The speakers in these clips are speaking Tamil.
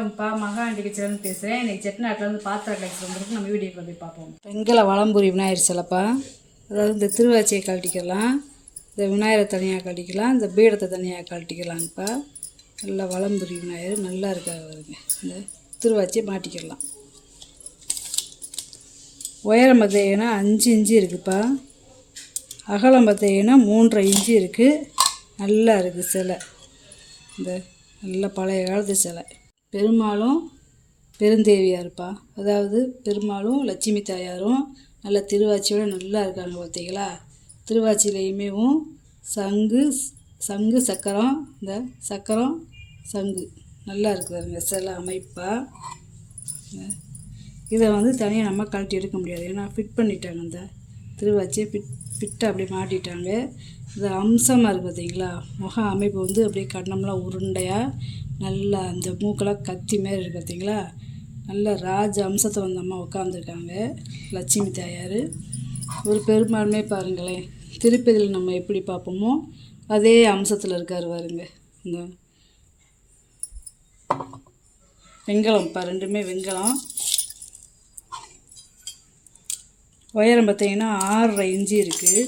வணக்கம்ப்பா, மகாண்டி கிச்சன் பேசுகிறேன். இன்றைக்கி செட்டிநாட்டிலேருந்து பாத்திர கலெக்ஷன் வந்துருக்கு. நம்ம வீடியோக்கு போய் பார்ப்போம். வெங்கல வளம்புரி விநாயகர் சிலைப்பா. அதாவது இந்த திருவாச்சியை கழட்டிக்கலாம், இந்த விநாயகரை தனியாக கழட்டிக்கலாம், இந்த பீடத்தை தனியாக கழட்டிக்கலாங்கப்பா. நல்லா வளம்புரி விநாயகர் நல்லா இருக்காது வருங்க. இந்த திருவாச்சியை மாட்டிக்கிடலாம். உயரம் பார்த்தீங்கன்னா 5 இன்ச்சு இருக்குதுப்பா. அகலம் பார்த்தீங்கன்னா 3.5 இன்ச்சு இருக்குது. நல்லா இருக்குது சிலை. இந்த நல்ல பழைய காலத்து சிலை. பெருமாளும் பெருந்தேவியாக இருப்பா. அதாவது பெருமாளும் லட்சுமி தாயாரும் நல்ல திருவாச்சியோடு நல்லா இருக்காங்க பார்த்தீங்களா. திருவாச்சியிலையுமேவும் சங்கு சக்கரம், இந்த சக்கரம் சங்கு நல்லா இருக்குதுங்க சிலை அமைப்பாக. இதை தனியாக நம்ம கழட்டி எடுக்க முடியாது, ஏன்னா ஃபிட் பண்ணிட்டாங்க. இந்த திருவாச்சியை ஃபிட்டாக அப்படியே மாட்டிட்டாங்க. இது அம்சமாக இருக்குது பார்த்தீங்களா. முக அமைப்பு அப்படியே கண்ணம்லாம் உருண்டையாக நல்லா அந்த மூக்கெல்லாம் கத்தி மாரி இருக்குது பார்த்தீங்களா. நல்ல ராஜ அம்சத்தை அம்மா உட்காந்துருக்காங்க லட்சுமி தாயார். ஒரு பெரும்பான்மை பாருங்களேன், திருப்பதியில் நம்ம எப்படி பார்ப்போமோ அதே அம்சத்தில் இருக்கார் பாருங்க. இந்த வெங்கலம் ரெண்டுமே வெங்கலம். உயரம் பார்த்தீங்கன்னா 6.5 இன்ச்சு இருக்குது.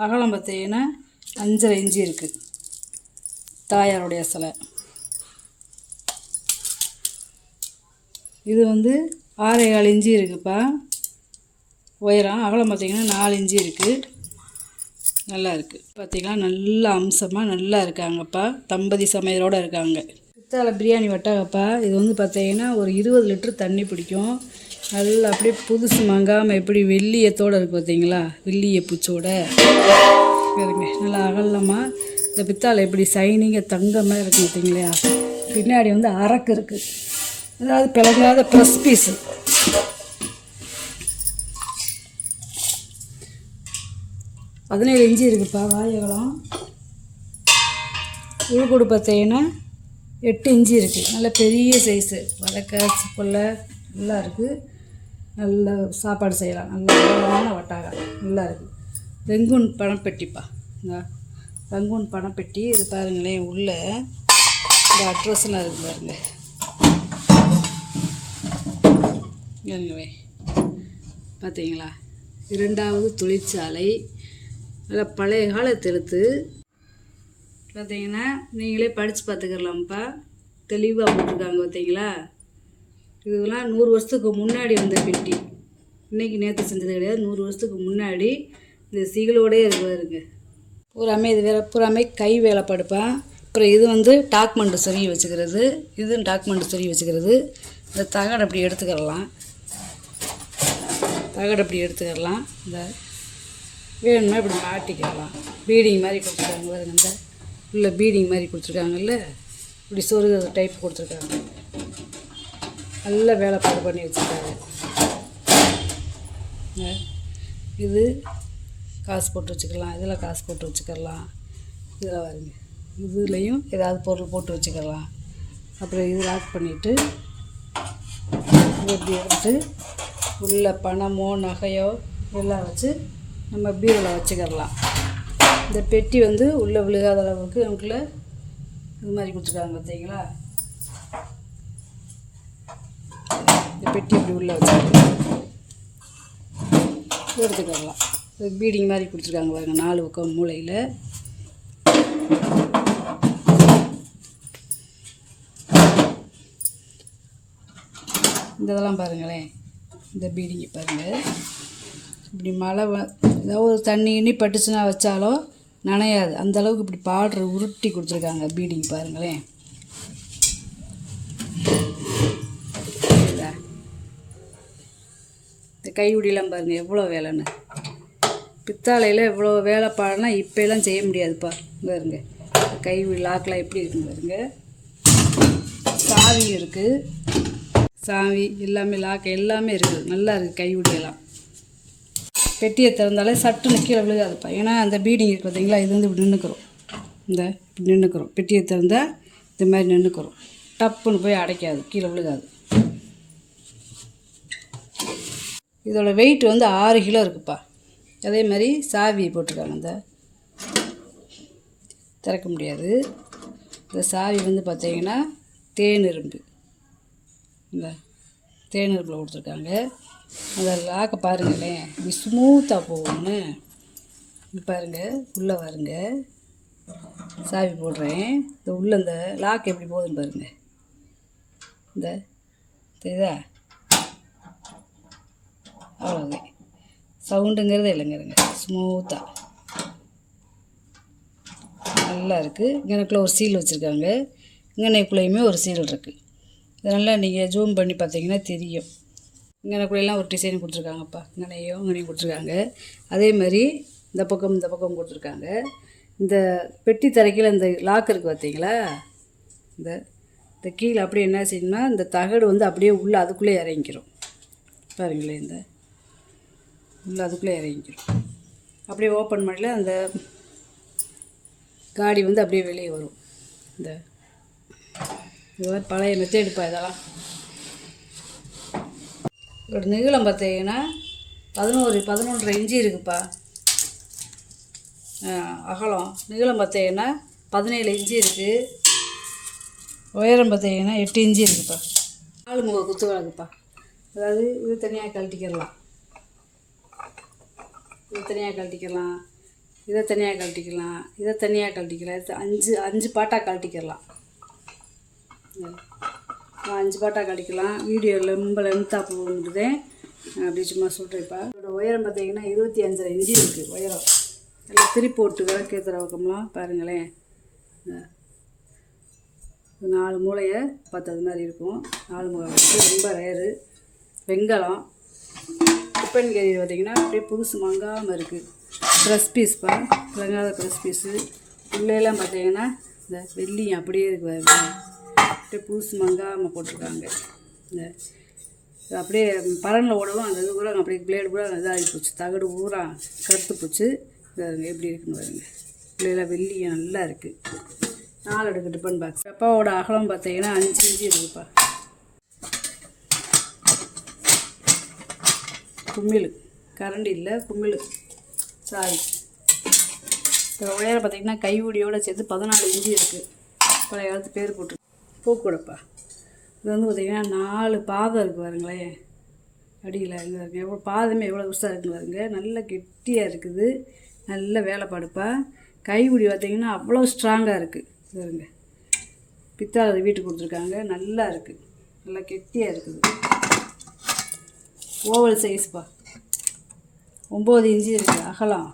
அகலம் பார்த்தீங்கன்னா 5.5 இன்ச்சு இருக்குது. தாயாருடைய சிலை இது 6.25 இன்ச்சு இருக்குதுப்பா உயரம். அகலம் பார்த்தீங்கன்னா 4 இன்ச்சு இருக்குது. நல்லா இருக்குது பார்த்தீங்களா. நல்ல அம்சமாக நல்லா இருக்காங்கப்பா. தம்பதி சமையலோடு இருக்காங்க. பித்தாளை பிரியாணி வட்டாகப்பா. இது பார்த்தீங்கன்னா ஒரு 20 லிட்டர் தண்ணி பிடிக்கும். நல்லா அப்படியே புதுசு மங்காமல் எப்படி வெள்ளியத்தோடு இருக்குது பார்த்தீங்களா. வெள்ளிய பூச்சோட இருங்க. நல்லா அகலமாக இந்த பித்தாளை எப்படி சைனிங்காக தங்கமாக இருக்குது பார்த்தீங்களா. பின்னாடி அரக்கு இருக்குது, அதாவது பிளங்காத ப்ரெஸ் பீஸு. பதினேழு இன்ச்சு இருக்குதுப்பா வாயகலம். உள்கூடு பார்த்தீங்கன்னா 8 இன்ச்சு இருக்குது. நல்ல பெரிய சைஸு. வதக்க கொல்லை நல்லா இருக்குது. நல்லா சாப்பாடு செய்யலாம். நல்ல வட்டாக நல்லா இருக்குது. ரெங்கூன் பணப்பெட்டிப்பா. இந்த ரெங்கூன் பணப்பெட்டி இது பாருங்களேன். உள்ள இந்த அட்ரஸ்லாம் இருக்குது பாருங்க. இல்லைங்களே பார்த்தீங்களா. 2வது தொழிற்சாலை. நல்லா பழைய காலத்து எழுத்து பார்த்தீங்கன்னா நீங்களே படித்து பார்த்துக்கலாம்ப்பா. தெளிவாக போட்டிருக்காங்க பார்த்தீங்களா. இதெல்லாம் 100 வருஷத்துக்கு முன்னாடி வந்த பெட்டி. இன்றைக்கி நேற்று செஞ்சது கிடையாது. 100 வருஷத்துக்கு முன்னாடி இந்த சிகளோடே இருக்குதுங்க. பூராமே இது வேறு பூராமே கை வேலைப்படுப்பேன். அப்புறம் இது டாக்குமெண்ட் சொருகி வச்சுக்கிறது. இதுவும் டாக்குமெண்ட் சொருகி வச்சுக்கிறது. இந்த தகடை அப்படி எடுத்துக்கிடலாம். இந்த வேணுமா இப்படி மாட்டிக்கிடலாம். பீடிங் மாதிரி கொடுத்துருக்காங்க பாருங்க. இந்த உள்ள பீடிங் மாதிரி கொடுத்துருக்காங்கல்ல, இப்படி சொருகிற டைப் கொடுத்துருக்காங்க. நல்ல வேலைப்பாடு பண்ணி வச்சுருக்காங்க. இது காசு போட்டு வச்சுக்கலாம், இதில் காசு போட்டு வச்சுக்கலாம். இதில் வருங்க, இதுலேயும் ஏதாவது பொருள் போட்டு வச்சுக்கலாம். அப்புறம் இது லாக் பண்ணிவிட்டு இப்படி எடுத்து உள்ள பணமோ நகையோ எல்லாம் வச்சு நம்ம பீரோவில் வச்சுக்கிடலாம். இந்த பெட்டி உள்ளே விழுகாத அளவுக்கு நமக்குள்ள இது மாதிரி கொடுத்துருக்காங்க பார்த்தீங்களா. இந்த பெட்டி இப்படி உள்ளே வச்சுக்கலாம், எடுத்துக்கிடலாம். பீடிங் மாதிரி கொடுத்துருக்காங்க பாருங்க 4 பக்கம் மூலையில். இந்த இதெல்லாம் பாருங்களேன். இந்த பீடிங்கை பாருங்கள். இப்படி மழை ஏதாவது ஒரு தண்ணி கிண்ணி பட்டுச்சுன்னா வச்சாலும் நனையாது. அந்தளவுக்கு இப்படி பாடுற உருட்டி கொடுத்துருக்காங்க பீடிங் பாருங்களேன். இந்த கைவிடியெல்லாம் பாருங்கள் எவ்வளோ வேலைன்னு. பித்தாளையில் இவ்வளோ வேலைப்பாடுனா இப்போலாம் செய்ய முடியாதுப்பா. பாருங்க கைவிடி லாக்கெலாம் எப்படி இருக்குன்னு பாருங்க. சாவி இருக்குது, சாவி எல்லாமே லாக் எல்லாமே இருக்குது. நல்லா இருக்குது கைவிடியெல்லாம். பெட்டியை திறந்தாலே சட்டுன்னு கீழே விழுகாதுப்பா. ஏன்னா அந்த பீடிங் இருக்குது பார்த்தீங்களா. இது இப்படி நின்றுக்கிறோம். இந்த இப்படி நின்றுக்கிறோம். பெட்டியை திறந்தால் இந்த மாதிரி நின்றுக்கிறோம். டப்புன்னு போய் அடைக்காது, கீழே விழுகாது. இதோட வெயிட் 6 கிலோ இருக்குப்பா. அதே மாதிரி சாவி போட்டிருக்காங்க. இந்த திறக்க முடியாது. இந்த சாவி பார்த்தீங்கன்னா தேனிரும்பு, இந்த தேனிரும்பில் கொடுத்துருக்காங்க. அந்த லாக்கை பாருங்களேன், இப்படி ஸ்மூத்தாக போகும்னு. இது பாருங்கள், உள்ளே பாருங்க, சாவி போடுறேன். இந்த உள்ளே இந்த லாக் எப்படி போகுதுன்னு பாருங்கள். இந்த தெரியுதா? அவ்வளோதான், சவுண்டுங்கிறதே இல்லைங்கிறங்க, ஸ்மூத்தாக நல்லா இருக்குது. இங்கனக்குள்ளே ஒரு சீல் வச்சுருக்காங்க, இங்கனைக்குள்ளேயுமே ஒரு சீல் இருக்குது. இதனால் நீங்கள் ஜூம் பண்ணி பார்த்தீங்கன்னா தெரியும். இங்கனக்குள்ளெல்லாம் ஒரு டிசைன் கொடுத்துருக்காங்கப்பா, இங்கனையும் கொடுத்துருக்காங்க. அதே மாதிரி இந்த பக்கம் கொடுத்துருக்காங்க. இந்த பெட்டி தரைக்கில் இந்த லாக் இருக்குது பார்த்தீங்களா, இந்த கீழே அப்படியே என்ன செய்யணும்னா இந்த தகடு வந்து அப்படியே உள்ளே அதுக்குள்ளே இறங்கிக்கிறோம் பாருங்களேன். இந்த உள்ளே அதுக்குள்ளே இறங்கிக்கிறோம். அப்படியே ஓப்பன் பண்ணல அந்த காடி வந்து அப்படியே வெளியே வரும். இந்த மாதிரி பழைய மெத்தேடுப்பா இதெல்லாம். இதோட நீளம் பார்த்தீங்கன்னா 11.5 இன்ச்சு இருக்குப்பா. அகலம் நீளம் பார்த்தீங்கன்னா 17 இன்ச்சு இருக்குது. உயரம் பார்த்தீங்கன்னா 8 இன்ச்சு இருக்குப்பா. 4 முக குத்து விளக்குப்பா. அதாவது இது தனியாக கழட்டிக்கிடலாம், இது தனியாக கழட்டிக்கலாம், இதை தனியாக கழட்டிக்கலாம், இதை தனியாக கழட்டிக்கலாம். 5 பாட்டாக கழட்டிக்கிடலாம். 5 பாட்டாக கழிக்கலாம். வீடியோ ரொம்ப லென்த்தாக போகுது, அப்படி சும்மா சொல்கிறேன்ப்பா. இதோட உயரம் பார்த்தீங்கன்னா 25.5 இன்ச்சு இருக்குது உயரம். எல்லாம் திருப்போட்டு விளக்கேற்றுற பக்கம்லாம் பாருங்களேன். 4 மூளையை பார்த்தது மாதிரி இருக்கும். 4 மூளை வச்சு ரொம்ப ரேரு. வெங்கலம் டிஃபன் கேரியர் பார்த்திங்கன்னா அப்படியே புதுசு மங்காமல் இருக்குது. ப்ரெஸ் பீஸ்ப்பா, விளங்காத ப்ரெஸ் பீஸு. உள்ளேலாம் பார்த்தீங்கன்னா இந்த வெள்ளியும் அப்படியே இருக்குது, அப்படியே புதுசு மங்காமல் போட்டிருக்காங்க. இந்த அப்படியே பரனில் ஓடவும் அந்த இது பூரா அப்படியே பிளேடு பூரா இதாகி போச்சு, தகடு பூரா கருத்து போச்சு. எப்படி இருக்குன்னு பாருங்க. பிள்ளைலாம் வெள்ளியும் நல்லா இருக்குது. 4 அடுக்கு டிஃபன் பாக்ஸ். டப்பாவோட அகலம் பார்த்தீங்கன்னா 5 இன்ச்சு இருக்குப்பா. கும்மிழு கரண்டி இல்லை, கும்மிழு சாரி. இப்போ உயரம் பார்த்திங்கன்னா கைவுடியோடு சேர்த்து 14 இன்ச்சு இருக்குது. பழைய காலத்து பேர் போட்டு பூக்கூடப்பா. இது வந்து பார்த்திங்கன்னா 4 பாதம் இருக்குது பாருங்களேன். அடியில் இங்கே இருக்குது, எவ்வளோ பாதமே எவ்வளோ உஷாக இருக்குன்னு பாருங்க. நல்ல கெட்டியாக இருக்குது, நல்ல வேலைப்பாடுப்பா. கைவுடி பார்த்திங்கன்னா அவ்வளோ ஸ்ட்ராங்காக இருக்குது பாருங்க. பித்தாளை வீட்டுக்கு கொடுத்துருக்காங்க, நல்லா இருக்குது, நல்லா கெட்டியாக இருக்குது. ஓவல் சைஸ்ப்பா, 9 இன்ச்சு இருக்குது அகலம்.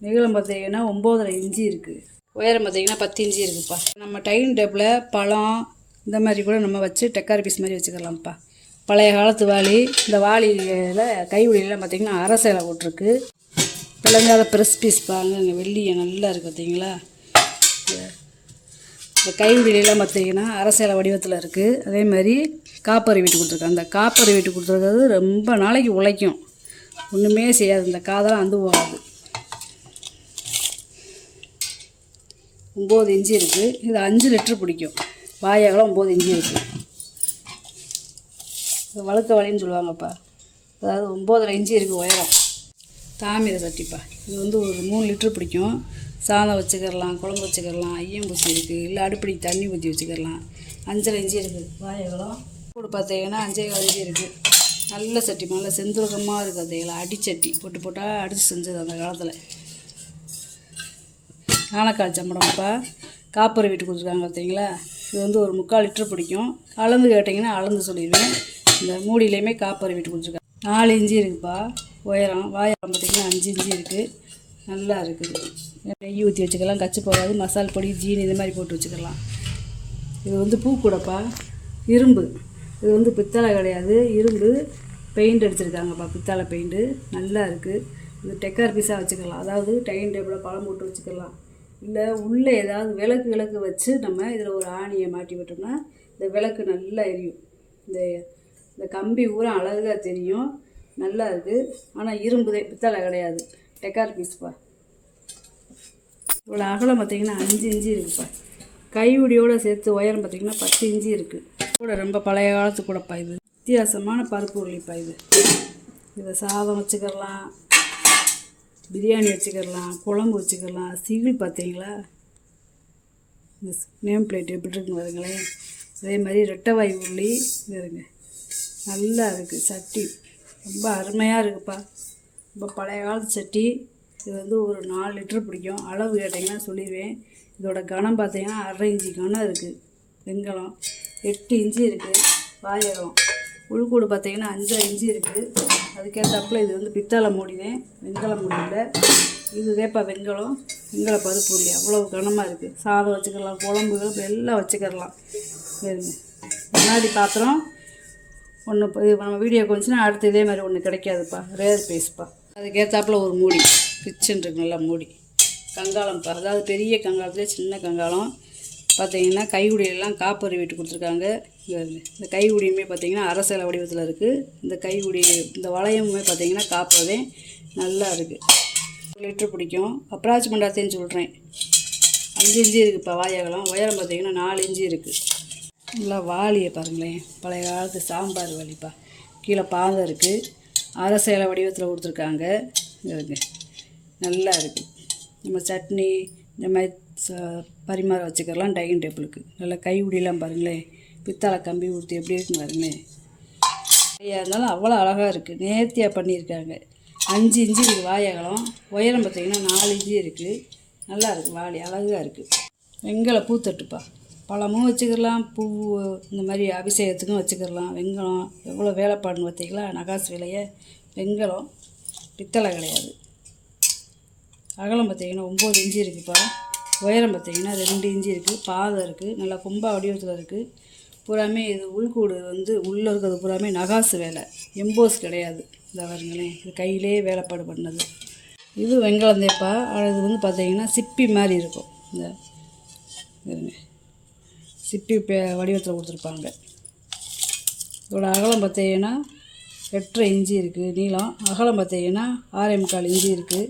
நீளம் பார்த்தீங்கன்னா 9.5 இன்ச்சு இருக்குது. உயரம் பார்த்தீங்கன்னா 10 இன்ச்சு இருக்குதுப்பா. நம்ம டைனிங் டேபிளில் பழம் இந்த மாதிரி கூட நம்ம வச்சு டெக்கார் பீஸ் மாதிரி வச்சுக்கலாம்ப்பா. பழைய காலத்து வாளி. இந்த வாளியில் கைவழியெல்லாம் பார்த்திங்கன்னா அரசேலை போட்டிருக்கு. விளங்காத ப்ரெஸ் பீஸ் பாருங்க, வெள்ளியை நல்லா இருக்குது பார்த்தீங்களா. இந்த கைவழியெல்லாம் பார்த்திங்கன்னா அரசேலை வடிவத்தில் இருக்குது. அதே மாதிரி காப்பர் வீட்டு கொடுத்துருக்காங்க. அந்த காப்பர் வீட்டு கொடுத்துருக்கிறது ரொம்ப நாளைக்கு உழைக்கும், ஒன்றுமே செய்யாது, இந்த காதெல்லாம் அந்து போகாது. 9 இன்ச்சு இருக்குது. இது 5 லிட்டரு பிடிக்கும். வாயகலம் 9 இன்ச்சு இருக்குது. இது வழுக்க வலின்னு சொல்லுவாங்கப்பா. அதாவது 9.5 இன்ச்சு இருக்குது உயரம். தாமிர சட்டிப்பா. இது வந்து ஒரு 3 லிட்டரு பிடிக்கும். சாதம் வச்சுக்கிடலாம், குழம்பு வச்சுக்கிடலாம், ஐயம்பூசி இருக்குது, இல்லை அடுப்படிக்கு தண்ணி ஊற்றி வச்சுக்கிடலாம். 5.5 இன்ச்சு இருக்குது வாயகலம். கூட பார்த்தீங்கன்னா 5.25 இன்ச்சு இருக்குது. நல்ல சட்டி, நல்ல செந்துருக்கமாக இருக்குது. பார்த்தீங்களா, அடிச்சட்டி போட்டால் அடித்து செஞ்சது அந்த காலத்தில். ஆனக்கால் சம்படம்ப்பா. காப்பர் வீட்டு கொடுத்துருக்காங்க பார்த்தீங்களா. இது வந்து ஒரு 3/4 லிட்டரு பிடிக்கும். அளந்து கேட்டிங்கன்னா அளந்து சொல்லிடுவேன். இந்த மூடியிலையுமே காப்பர் வீட்டு கொடுத்துருக்காங்க. 4 இன்ச்சு இருக்குதுப்பா உயரம். வாயகம் பார்த்திங்கன்னா 5 இன்ச்சு இருக்குது, நல்லா இருக்குது. நெய் ஊற்றி வச்சுக்கலாம், கச்சு போகாது. மசால் பொடி, ஜீனி இந்த மாதிரி போட்டு வச்சுக்கலாம். இது வந்து பூக்கூடப்பா, இரும்பு. இது வந்து பித்தளை கிடையாது, இரும்பு. பெயிண்ட் அடிச்சிருக்காங்கப்பா, பித்தளை பெயிண்ட்டு, நல்லா இருக்குது. இது டெக்கார் பீஸாக வச்சுக்கலாம். அதாவது டைனிங் டேபிளில் பழம் போட்டு வச்சுக்கலாம். இல்லை உள்ளே ஏதாவது விளக்கு வச்சு நம்ம இதில் ஒரு ஆணியை மாட்டி விட்டோம்னா இந்த விளக்கு நல்லா எரியும். இந்த கம்பி பூரா அழகாக தெரியும், நல்லா இருக்குது. ஆனால் இரும்புதே, பித்தளை கிடையாது, டெக்கார் பீஸ்ப்பா. இவ்வளோ அகலம் பார்த்திங்கன்னா 5 இன்ச்சு இருக்குப்பா. கைவுடியோடு சேர்த்து உயரம் பார்த்திங்கன்னா 10 இன்ச்சு இருக்குது. கூட ரொம்ப பழைய காலத்து கூடப்பா. இது வித்தியாசமான பருப்பு உருளிப்பா. இதை சாதம் வச்சுக்கிடலாம், பிரியாணி வச்சுக்கிடலாம், குழம்பு வச்சுக்கிடலாம். சிகில் பார்த்தீங்களா, இந்த நேம் பிளேட் எப்படி இருக்குன்னு பாருங்களேன். அதே மாதிரி ரெட்டைவாய் உள்ளி இருங்க, நல்லா இருக்குது. சட்டி ரொம்ப அருமையாக இருக்குப்பா. ரொம்ப பழைய காலத்து சட்டி. இது வந்து ஒரு 4 லிட்டர் பிடிக்கும். அளவு கேட்டிங்கன்னா சொல்லிடுவேன். இதோட கனம் பார்த்தீங்கன்னா 1/2 இன்ச்சு கனம் இருக்குது. வெங்கலம் 8 இன்ச்சு இருக்குது. வாயகம் உள்கூடு பார்த்தீங்கன்னா 5.5 இன்ச்சு இருக்குது. அதுக்கேற்றாப்புல இது வந்து பித்தளை மூடினேன், வெங்கலம் மூடியில். இது வேப்பா வெங்கலம், வெங்கல பருப்பு உருளி. அவ்வளோ கனமாக இருக்குது. சாதம் வச்சுக்கலாம், குழம்புகள் எல்லாம் வச்சுக்கலாம். சரிங்க. முன்னாடி பாத்திரம் ஒன்று நம்ம வீடியோ கொஞ்சம் அடுத்து இதே மாதிரி ஒன்று கிடைக்காதுப்பா, ரேர் பீஸ்ப்பா. அதுக்கேற்றாப்புல ஒரு மூடி கிச்சன் இருக்கு, நல்லா மூடி. கங்காளம்ப்பா, அதாவது பெரிய கங்காளத்துலேயே சின்ன கங்காளம் பார்த்தீங்கன்னா கைகுடியெல்லாம் காப்பறி விட்டு கொடுத்துருக்காங்க. இந்த கைகுடியுமே பார்த்தீங்கன்னா அரசலை வடிவத்தில் இருக்குது. இந்த கைகுடி இந்த வளையமுமே பார்த்தீங்கன்னா காப்பதே நல்லா இருக்குது. 1 லிட்டர் பிடிக்கும். அப்ராச் மண்டாத்தேன்னு சொல்கிறேன். 5 இன்ச்சு இருக்குதுப்பா வாயகலம். உயரம் பார்த்தீங்கன்னா 4 இன்ச்சு இருக்குது. நல்லா வாளியை பாருங்களேன், பழைய காலத்து சாம்பார் வாளிப்பா. கீழே பாதம் இருக்குது. அரசலை வடிவத்தில் கொடுத்துருக்காங்க. இருக்கு, நல்லா இருக்குது. நம்ம சட்னி இந்த மாதிரி பரிமாற வச்சுக்கலாம். டைனிங் டேபிளுக்கு நல்லா கைகுடியெல்லாம் பாருங்களேன், பித்தளை கம்பி ஊற்றி எப்படி இருக்குன்னு பாருங்களேன். ஐயா இருந்தாலும் அவ்வளோ அழகாக இருக்குது. நேர்த்தியாக பண்ணியிருக்காங்க. 5 இன்ச்சு இருக்குது வாயகலம். உயரம் பார்த்திங்கன்னா 4 இன்ச்சு இருக்குது. நல்லா இருக்குது. வாளி அழகாக இருக்குது. வெங்கல பூத்தட்டுப்பா, பழமும் வச்சுக்கலாம், பூ இந்த மாதிரி அபிஷேகத்துக்கும் வச்சுக்கலாம். வெங்கலம் எவ்வளோ வேலைப்பாடுன்னு பார்த்தீங்களா, நகாசு விலையை. வெங்கலம் பித்தளை கிடையாது. அகலம் பார்த்திங்கன்னா 9 இன்ச்சு இருக்குதுப்பா. உயரம் பார்த்திங்கன்னா 2 இன்ச்சு இருக்குது. பாதம் இருக்குது. நல்லா கும்பா வடிவத்தில் இருக்குது. பூராமே இது உள்கூடு வந்து உள்ளே இருக்கிறது பூராமே நகாசு வேலை, எம்போஸ் கிடையாது. இந்த பாருங்களேன், இது கையிலே வேலைப்பாடு பண்ணது. இது வெங்கலம் தேப்பா. இது வந்து பார்த்திங்கன்னா சிப்பி மாதிரி இருக்கும். இந்த இருங்க, சிப்பி வடிவத்தில் கொடுத்துருப்பாங்க. இதோட அகலம் பார்த்தீங்கன்னா 8.5 இன்ச்சு இருக்குது. நீளம் அகலம் பார்த்தீங்கன்னா 6.25 இன்ச்சு இருக்குது.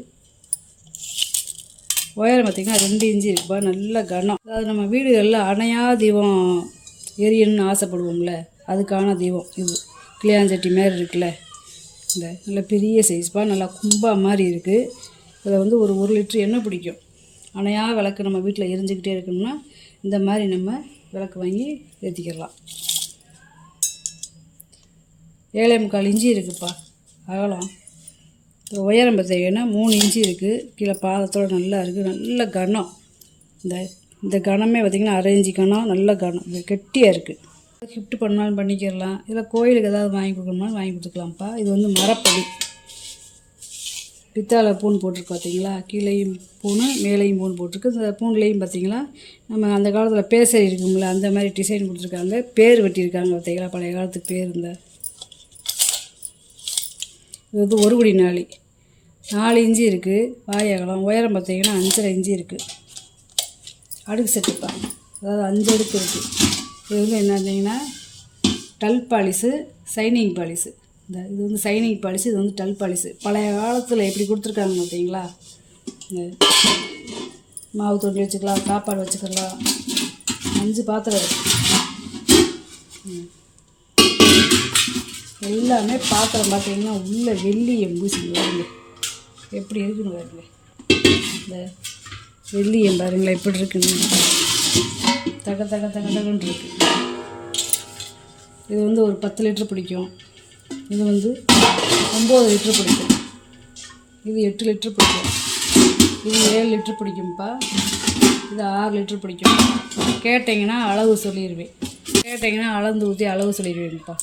உயரம் பார்த்திங்கன்னா 2 இன்ச்சு இருக்குப்பா. நல்ல கனம். அதாவது நம்ம வீடுகளில் அணையா தீபம் எரியணும்னு ஆசைப்படுவோம்ல, அதுக்கான தீபம் இது. கிளியாஞ்சட்டி மாரி இருக்குல்ல, இந்த நல்ல பெரிய சைஸ்ப்பா. நல்லா கும்பா மாதிரி இருக்குது. இதில் வந்து ஒரு 1 லிட்டர் எண்ணெய் பிடிக்கும். அணையா விளக்கு நம்ம வீட்டில் எரிஞ்சிக்கிட்டே இருக்கணும்னா இந்த மாதிரி நம்ம விளக்கு வாங்கி ஏற்றிக்கிடலாம். 7.25 இன்ச்சு இருக்குதுப்பா அகலம். உயரம் பார்த்தீங்கன்னா 3 இன்ச்சு இருக்குது. கீழே பாதத்தோடு நல்லா இருக்குது. நல்ல கனம். இந்த கனமே பார்த்திங்கன்னா 1/2 இன்ச்சு கனம். நல்ல கனம், கெட்டியாக இருக்குது. கிஃப்ட் பண்ணாலும் பண்ணிக்கிடலாம். இதில் கோயிலுக்கு ஏதாவது வாங்கி கொடுக்கணுமாலும் வாங்கி கொடுத்துக்கலாம்ப்பா. இது வந்து மரப்படி பித்தாளை பூன் போட்டிருக்கு பார்த்தீங்களா. கீழேயும் பூன் மேலேயும் பூன் போட்டிருக்கு. இந்த பூன்லேயும் பார்த்தீங்களா நம்ம அந்த காலத்தில் பேசரி இருக்கும்ல, அந்த மாதிரி டிசைன் கொடுத்துருக்காங்க. பேர் வெட்டியிருக்காங்க பார்த்தீங்களா, பழைய காலத்துக்கு பேர். இந்த இது வந்து 1 குடி நாளி. 4 இன்ச்சு இருக்குது வாயகலம். உயரம் பார்த்தீங்கன்னா 5.5 இன்ச்சு இருக்குது. அடுக்கு செட்டுப்பா, அதாவது 5 அடுக்கு இருக்குது. இது வந்து என்னன்னா டல் பாலிஸு, சைனிங் பாலிஸு. இது வந்து சைனிங் பாலிஸு, இது வந்து டல் பாலிஸு. பழைய காலத்தில் எப்படி கொடுத்துருக்காங்க பார்த்தீங்களா. மாவு தொண்டி வச்சுக்கலாம், சாப்பாடு வச்சுக்கலாம். 5 பாத்திரம் இருக்குது. எல்லாமே பாத்திரம் பார்த்தீங்கன்னா உள்ள வெள்ளி எம்பூசி பாருங்க எப்படி இருக்குன்னு பாருங்க. இந்த வெள்ளியம் பாருங்களேன் எப்படி இருக்குன்னு, தக தக தக தகன்னு இருக்கு. இது வந்து ஒரு 10 லிட்டர் பிடிக்கும். இது வந்து 9 லிட்டர் பிடிக்கும். இது 8 லிட்டர் பிடிக்கும். இது 7 லிட்டர் பிடிக்கும்ப்பா. இது 6 லிட்டர் பிடிக்கும். கேட்டிங்கன்னா அளவு சொல்லிடுவேன். கேட்டிங்கன்னா அளந்து ஊற்றி அளவு சொல்லிடுவேன்ப்பா.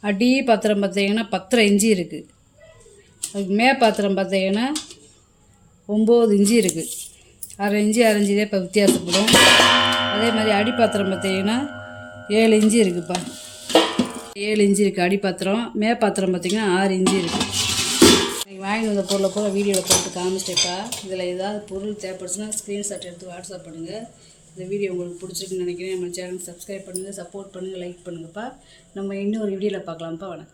அடி பாத்திரம் பார்த்தீங்கன்னா 10.5 இன்ச்சு இருக்குது. அதுக்கு பாத்திரம் பார்த்தீங்கன்னா 9 இன்ச்சு இருக்குது. 1/2 இன்ச்சு 1/2 இன்ச்சு தான் இப்போ வித்தியாசப்படும். அதே மாதிரி அடி பாத்திரம் பார்த்தீங்கன்னா 7 இன்ச்சு இருக்குதுப்பா. 7 இன்ச்சு இருக்குது அடி பாத்திரம். பாத்திரம் பார்த்தீங்கன்னா 6 இன்ச்சு இருக்குது. நீங்கள் வாங்கி வந்த பொருளை போல வீடியோவில் போட்டு காமிச்சிட்டேப்பா. இதில் ஏதாவது பொருள் தேவைப்படுச்சுன்னா ஸ்க்ரீன்ஷாட் எடுத்து வாட்ஸ்அப் பண்ணுங்கள். இந்த வீடியோ உங்களுக்கு பிடிச்சிருக்குன்னு நினைக்கிறேன். நம்ம சேனல் சப்ஸ்கிரைப் பண்ணுங்கள், சப்போர்ட் பண்ணுங்கள், லைக் பண்ணுங்கப்பா. நம்ம இன்னொரு வீடியோவில் பார்க்கலாம்ப்பா. வணக்கம்.